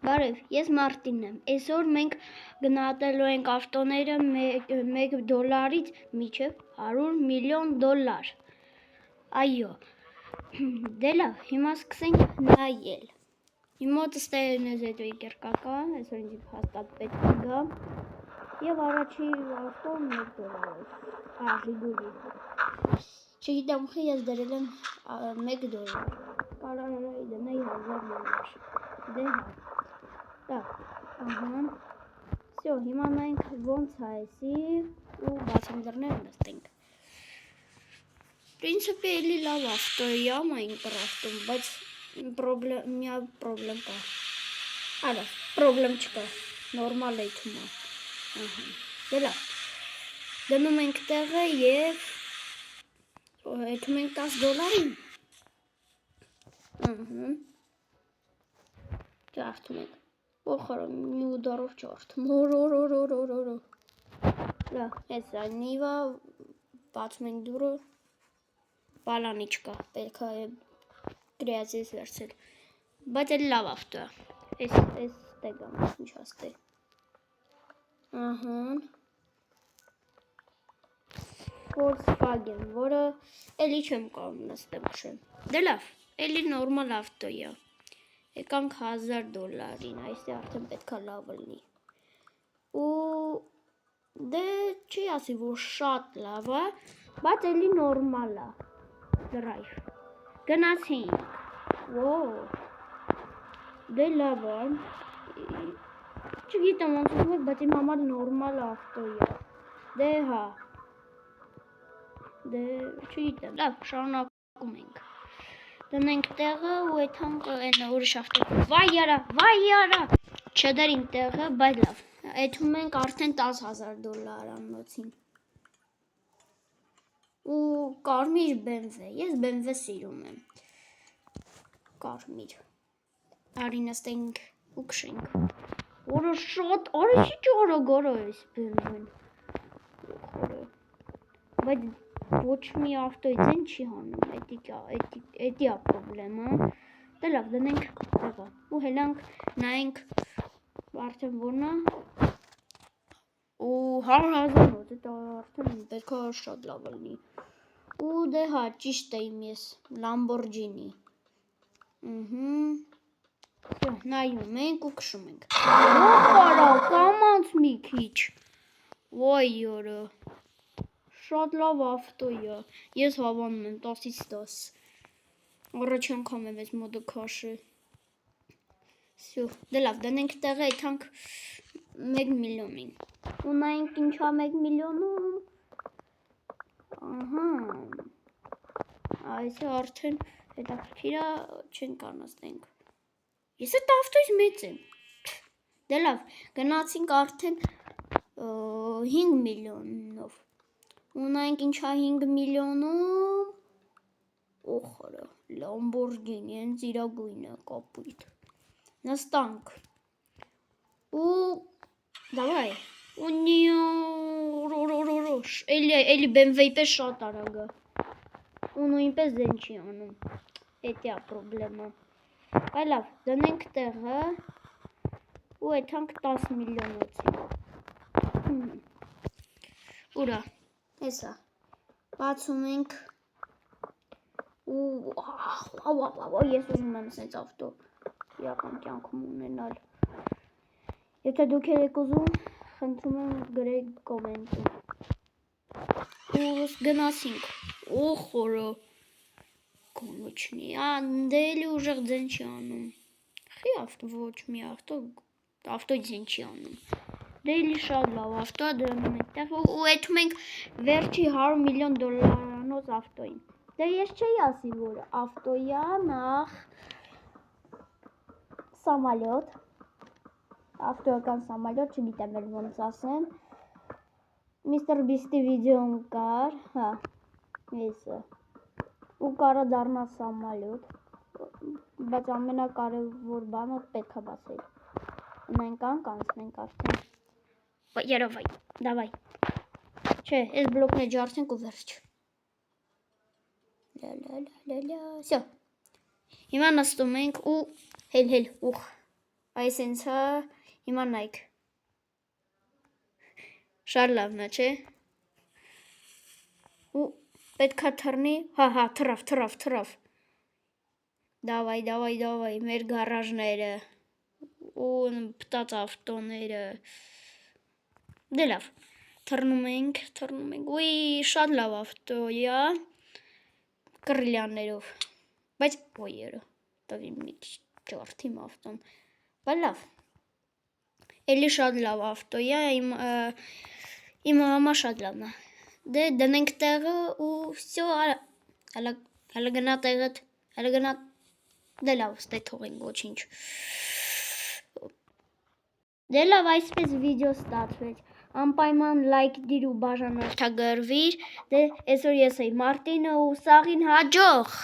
Բարև, ես Մարտինն եմ, այսօր մենք գնահատելու ենք ավտոները $1-ից մինչև $100 միլիոն, այո, դե լավ, հիմա սկսենք նայել, իմ մոտս տերնեզ էտ վիկերկա կա, այսօր ինձ հաստատ պետք է գա, և առաջի ավտոն $1 է, Ժիգուլի, չգիտեմ խի ես դրել եմ $1, կարարայի դնեի $1000, դե Так, ահա, всё, հիմա նայենք ոնց է էսի ու բացեմ դռները նստենք Պրինցիպի էլի լավ ավտո է, Minecraft-ում, բայց մի պրոբլեմ կա Արա, պրոբլեմ չկա, նորմալ է թվում Դե լավ, դնում ենք տեղը և եթում ենք $10-ին Ճարդում ենք Ոխորը մի ուդարով ճարդում Լավ, հեսա նիվա բացում ենք դուրը Բալանի չկա, պետք է գրիացից վերցել Բայց էլ լավ ավտո է Ես տեգամ, ինչ աստե Ահան Volkswagen, որը էլի չեմ կարող նստեմ քշեմ Դե լավ, էլի նորմալ ավտո է Եկանք $1000-ին, այսի արդեն պետք է լավ լինի ու դե չի ասի, որ շատ լավ է, բայց էլի նորմալ է Drive Գնացինք Դե լավ է Չգիտեմ ոնց ուզում եք, բայց իմ համար նորմալ ավտո է Դե հա Դե չգիտեմ, լավ, շարունակում ենք Դնենք տեղը ու եթանք ուրիշ ավտո Վայ արա Չդրին տեղը, բայց լավ Եթում ենք արդեն $10,000 անոցին ու կարմիր BMW Ես BMW սիրում եմ Կարմիր Արի նստենք ու քշենք Որը շատ արի ճարագարա ես BMW-ն Բայց ոչ մի ավտոյից են չի հանում, էտի է պրոբլեմը Դե լավ, դնենք տեղը ու հելանք նայենք արդեն որն է ու $100,000 էտ արդեն պետք է շատ լավ լինի ու դե հա, ճիշտ է իմ ես, Lamborghini Նայում ենք ու քշում ենք Ոխարա, կամանց մի քիչ Ոյ յորը Շատ լավ ավտո է, ես հավանում եմ 10-ից 10 Առաջ անգամ եմ ես մոդը քաշել Դե լավ, դնենք տեղը եթանք $1 միլիոնին ու նայենք ինչ է $1 միլիոնում Ահա Այսը արդեն հետաքրքիր է չենք կարնացնենք Ես էտ ավտոյից մեծ եմ Դե լավ, գնացինք արդեն 5 միլիոնով ու նայենք ինչ է 5 միլիոնում Ոխորը, Lamborghini, հենց իրա գույնը, կապույտ Նստանք ու դավայ ու էլի BMW-ի պես շատ արագ է ու նույնպես ձեն չի անում Էտի է պրոբլեմը Այ լավ, դնենք տեղը ու եթանք 10 միլիոնոցին Ուրա, հեսա Բացում ենք ու ես ուզում եմ սենց ավտո իրական կյանքում ունենալ Եթե դուք եք ուզում, խնդրում եմ գրեք կոմենտում ու գնացինք Ոխորը Կոնոչնի, դե էլի ուժեղ ձեն չի անում Խի ավտո, ոչ մի ավտոյ ձեն չի անում Դե էլի շատ լավ ավտո է դնում ենք տեղ ու եթում ենք վերջի $100 միլիոն ավտոյին Դե ես չէի ասի, որ ավտո է նախ Սամալյոտ Ավտոյական սամալյոտ, չգիտեմ էլ ոնց ասեմ Mr. Beast-ի վիդեոն կար, հա, եսը ու կարա դառնա սամալյոտ Բայց ամենակարևոր բանը պետք է բացել Նայնք անցնենք արդեն Երովայ, դավայ Չէ, ես բլոկն է ջարդենք ու վերջ Լա, всё Հիմա նստում ենք ու հել ուխ Այսինչ հա, հիմա նայք։ Շատ լավն է, չէ՞։ Ու պետքա թռնի, հա, թռավ։ Դավայ, մեր գարաժները։ Ու պտած ավտոները։ Դե լավ, թռնում ենք, ուի, շատ լավ ավտո է, կռիլյաններով, բայց ոյերը, տվի մի ջարդիմ ավտոն, բայց լավ, էլի շատ լավ ավտո է, իմ համար շատ լավն է, դե դնենք տեղը ու վсё, հələ գնա տեղդ, դե լավ, ստե թողենք, ոչինչ, դե լավ, այսպես վիդեո ստացվեց, անպայման լայք դիր ու բաժանորդագրվիր, դե այսօր ես էի Մարտինը ու սաղին հաջող։